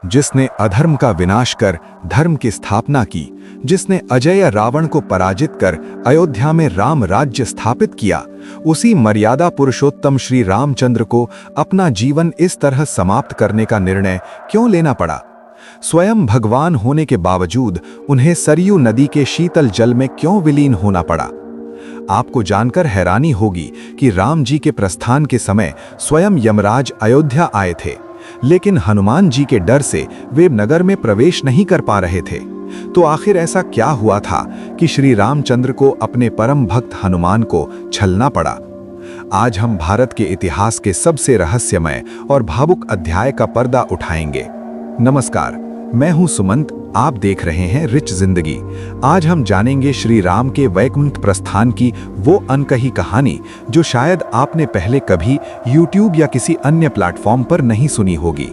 जिसने अधर्म का विनाश कर धर्म की स्थापना की, जिसने अजेय रावण को पराजित कर अयोध्या में राम राज्य स्थापित किया, उसी मर्यादा पुरुषोत्तम श्री रामचंद्र को अपना जीवन इस तरह समाप्त करने का निर्णय क्यों लेना पड़ा? स्वयं भगवान होने के बावजूद उन्हें सरयू नदी के शीतल जल में क्यों विलीन होना पड़ा? आपको जानकर हैरानी होगी कि राम जी के प्रस्थान के समय स्वयं यमराज अयोध्या आए थे, लेकिन हनुमान जी के डर से वे नगर में प्रवेश नहीं कर पा रहे थे। तो आखिर ऐसा क्या हुआ था कि श्री रामचंद्र को अपने परम भक्त हनुमान को छलना पड़ा? आज हम भारत के इतिहास के सबसे रहस्यमय और भावुक अध्याय का पर्दा उठाएंगे। नमस्कार, मैं हूं सुमंत, आप देख रहे हैं रिच जिंदगी। आज हम जानेंगे श्री राम के वैकुंठ प्रस्थान की वो अनकही कहानी जो शायद आपने पहले कभी YouTube या किसी अन्य प्लेटफॉर्म पर नहीं सुनी होगी।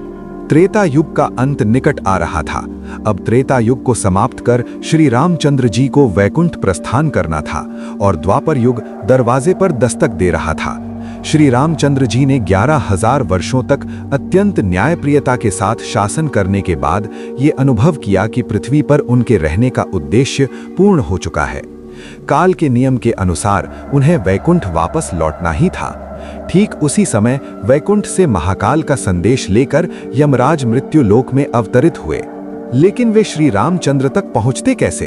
त्रेता युग का अंत निकट आ रहा था। अब त्रेता युग को समाप्त कर श्री रामचंद्र जी को वैकुंठ प्रस्थान करना था और द्वापर युग दरवाजे पर दस्तक दे रहा था। श्री रामचंद्र जी ने 11,000 वर्षों तक अत्यंत न्यायप्रियता के साथ शासन करने के बाद ये अनुभव किया कि पृथ्वी पर उनके रहने का उद्देश्य पूर्ण हो चुका है। काल के नियम के अनुसार उन्हें वैकुंठ वापस लौटना ही था। ठीक उसी समय वैकुंठ से महाकाल का संदेश लेकर यमराज मृत्युलोक में अवतरित हुए। लेकिन वे श्री रामचंद्र तक पहुंचते कैसे?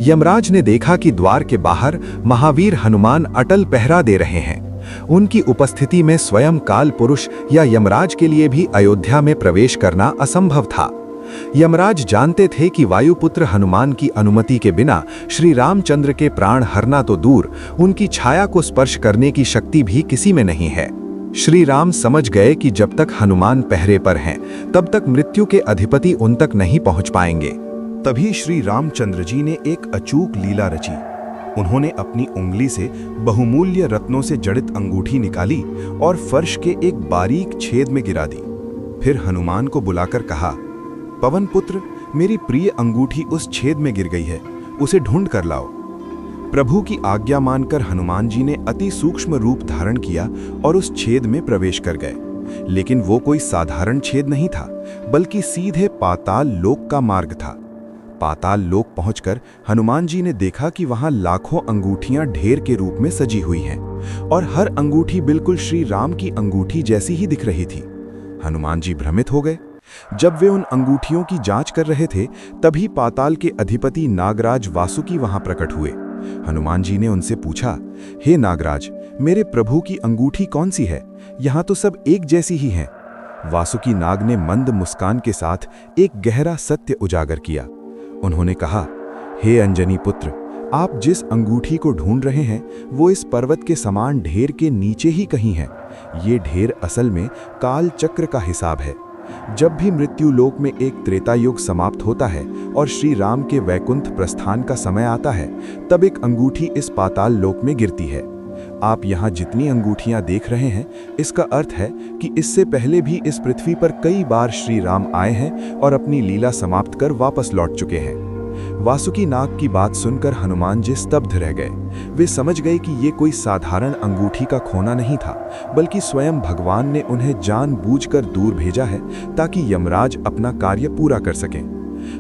यमराज ने देखा कि द्वार के बाहर महावीर हनुमान अटल पहरा दे रहे हैं। उनकी उपस्थिति में स्वयं काल पुरुष या यमराज के लिए भी अयोध्या में प्रवेश करना असंभव था। यमराज जानते थे कि वायुपुत्र हनुमान की अनुमति के बिना श्री रामचंद्र के प्राण हरना तो दूर, उनकी छाया को स्पर्श करने की शक्ति भी किसी में नहीं है। श्री राम समझ गए कि जब तक हनुमान पहरे पर हैं, तब तक मृत्यु के अधिपति उन तक नहीं पहुंच पाएंगे। तभी श्री रामचंद्र जी ने एक अचूक लीला रची। उन्होंने अपनी उंगली से बहुमूल्य रत्नों से जड़ित अंगूठी निकाली और फर्श के एक बारीक छेद में गिरा दी। फिर हनुमान को बुलाकर कहा, पवन पुत्र, मेरी प्रिय अंगूठी उस छेद में गिर गई है, उसे ढूंढ कर लाओ। प्रभु की आज्ञा मानकर हनुमान जी ने अति सूक्ष्म रूप धारण किया और उस छेद में प्रवेश कर गए। लेकिन वो कोई साधारण छेद नहीं था, बल्कि सीधे पाताल लोक का मार्ग था। पाताल लोक पहुंचकर हनुमान जी ने देखा कि वहां लाखों अंगूठियां ढेर के रूप में सजी हुई हैं और हर अंगूठी बिल्कुल श्री राम की अंगूठी जैसी ही दिख रही थी। हनुमान जी भ्रमित हो गए। जब वे उन अंगूठियों की जांच कर रहे थे, तभी पाताल के अधिपति नागराज वासुकी वहां प्रकट हुए। हनुमान जी ने उनसे पूछा, हे नागराज, मेरे प्रभु की अंगूठी कौन सी है? यहां तो सब एक जैसी ही हैं। वासुकी नाग ने मंद मुस्कान के साथ एक गहरा सत्य उजागर किया। उन्होंने कहा, हे अंजनी पुत्र, आप जिस अंगूठी को ढूंढ रहे हैं वो इस पर्वत के समान ढेर के नीचे ही कहीं है। ये ढेर असल में काल चक्र का हिसाब है। जब भी मृत्यु लोक में एक त्रेता युग समाप्त होता है और श्री राम के वैकुंठ प्रस्थान का समय आता है, तब एक अंगूठी इस पाताल लोक में गिरती है। आप यहाँ जितनी अंगूठियां देख रहे हैं, इसका अर्थ है कि इससे पहले भी इस पृथ्वी पर कई बार श्री राम आए हैं और अपनी लीला समाप्त कर वापस लौट चुके हैं। वासुकी नाग की बात सुनकर हनुमान जी स्तब्ध रह गए। वे समझ गए कि ये कोई साधारण अंगूठी का खोना नहीं था, बल्कि स्वयं भगवान ने उन्हें जानबूझकर दूर भेजा है ताकि यमराज अपना कार्य पूरा कर सकें।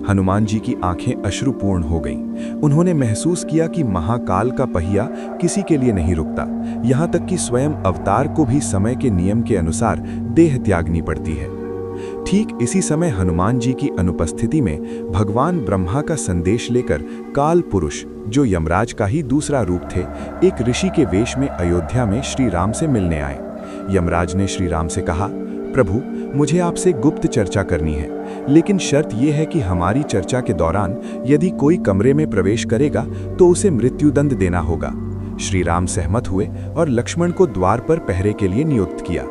हनुमान जी की आंखें अश्रुपूर्ण हो गईं। उन्होंने महसूस किया कि महाकाल का पहिया किसी के लिए नहीं रुकता, यहाँ तक कि स्वयं अवतार को भी समय के नियम के अनुसार देह त्यागनी पड़ती है। ठीक इसी समय हनुमान जी की अनुपस्थिति में भगवान ब्रह्मा का संदेश लेकर काल पुरुष, जो यमराज का ही दूसरा रूप थे, एक ऋषि के वेश में अयोध्या में श्री राम से मिलने आए। यमराज ने श्री राम से कहा, प्रभु, मुझे आपसे गुप्त चर्चा करनी है, लेकिन शर्त यह है कि हमारी चर्चा के दौरान यदि कोई कमरे में प्रवेश करेगा तो उसे मृत्युदंड देना होगा। श्री राम सहमत हुए और लक्ष्मण को द्वार पर पहरे के लिए नियुक्त किया।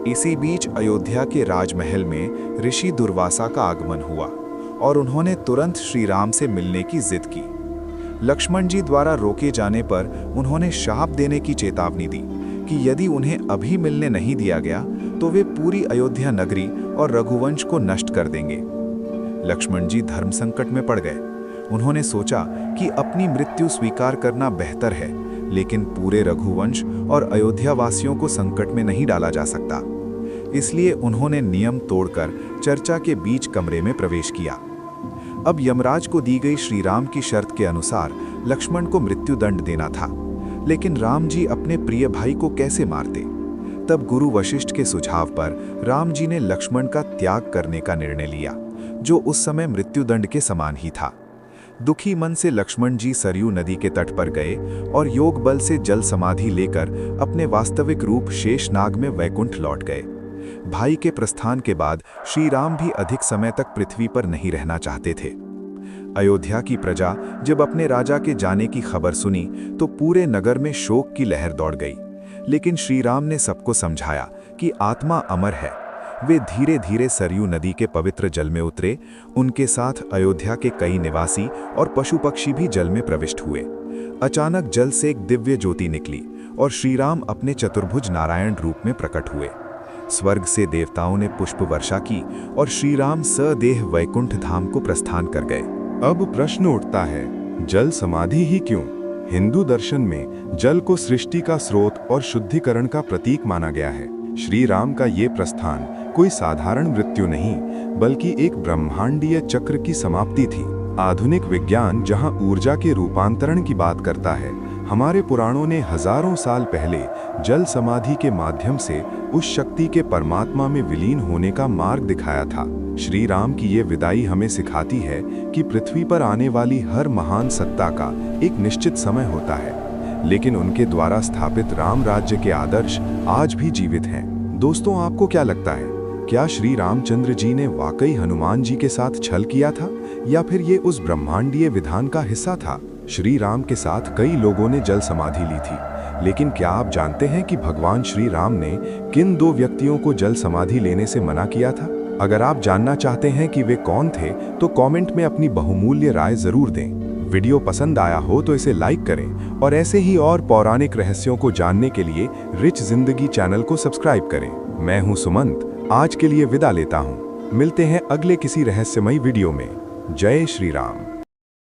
इसी बीच अयोध्या के राजमहल में ऋषि दुर्वासा का आगमन हुआ और उन्होंने तुरंत श्री राम से मिलने की जिद की। लक्ष्मण जी द्वारा रोके जाने पर उन्होंने शाप देने की चेतावनी दी कि यदि उन्हें अभी मिलने नहीं दिया गया तो वे पूरी अयोध्या नगरी और रघुवंश को नष्ट कर देंगे। लक्ष्मण जी धर्म संकट में पड़ गए। उन्होंने सोचा कि अपनी मृत्यु स्वीकार करना बेहतर है, लेकिन पूरे रघुवंश और अयोध्या वासियों को संकट में नहीं डाला जा सकता। इसलिए उन्होंने नियम तोड़कर चर्चा के बीच कमरे में प्रवेश किया। अब यमराज को दी गई श्री राम की शर्त के अनुसार लक्ष्मण को मृत्युदंड देना था, लेकिन राम जी अपने प्रिय भाई को कैसे मारते? तब गुरु वशिष्ठ के सुझाव पर राम जी ने लक्ष्मण का त्याग करने का निर्णय लिया, जो उस समय मृत्युदंड के समान ही था। दुखी मन से लक्ष्मण जी सरयू नदी के तट पर गए और योग बल से जल समाधि लेकर अपने वास्तविक रूप शेषनाग में वैकुंठ लौट गए। भाई के प्रस्थान के बाद श्री राम भी अधिक समय तक पृथ्वी पर नहीं रहना चाहते थे। अयोध्या की प्रजा जब अपने राजा के जाने की खबर सुनी तो पूरे नगर में शोक की लहर दौड़ गई, लेकिन श्री राम ने सबको समझाया कि आत्मा अमर है। वे धीरे धीरे सरयू नदी के पवित्र जल में उतरे। उनके साथ अयोध्या के कई निवासी और पशु पक्षी भी जल में प्रविष्ट हुए। अचानक जल से एक दिव्य ज्योति निकली और श्री राम अपने चतुर्भुज नारायण रूप में प्रकट हुए। स्वर्ग से देवताओं ने पुष्प वर्षा की और श्री राम सदेह वैकुंठ धाम को प्रस्थान कर गए। अब प्रश्न उठता है, जल समाधि ही क्यों? हिंदू दर्शन में जल को सृष्टि का स्रोत और शुद्धिकरण का प्रतीक माना गया है। श्री राम का ये प्रस्थान कोई साधारण मृत्यु नहीं, बल्कि एक ब्रह्मांडीय चक्र की समाप्ति थी। आधुनिक विज्ञान जहां ऊर्जा के रूपांतरण की बात करता है, हमारे पुराणों ने हजारों साल पहले जल समाधि के माध्यम से उस शक्ति के परमात्मा में विलीन होने का मार्ग दिखाया था। श्री राम की ये विदाई हमें सिखाती है कि पृथ्वी पर आने वाली हर महान सत्ता का एक निश्चित समय होता है, लेकिन उनके द्वारा स्थापित राम राज्य के आदर्श आज भी जीवित हैं। दोस्तों, आपको क्या लगता है? क्या श्री रामचंद्र जी ने वाकई हनुमान जी के साथ छल किया था, या फिर ये उस ब्रह्मांडीय विधान का हिस्सा था? श्री राम के साथ कई लोगों ने जल समाधि ली थी, लेकिन क्या आप जानते हैं कि भगवान श्री राम ने किन दो व्यक्तियों को जल समाधि लेने से मना किया था? अगर आप जानना चाहते हैं कि वे कौन थे, तो कमेंट में अपनी बहुमूल्य राय जरूर दें। वीडियो पसंद आया हो तो इसे लाइक करें और ऐसे ही और पौराणिक रहस्यों को जानने के लिए रिच जिंदगी चैनल को सब्सक्राइब करें। मैं हूं सुमंत, आज के लिए विदा लेता हूं। मिलते हैं अगले किसी रहस्यमयी वीडियो में। जय श्री राम।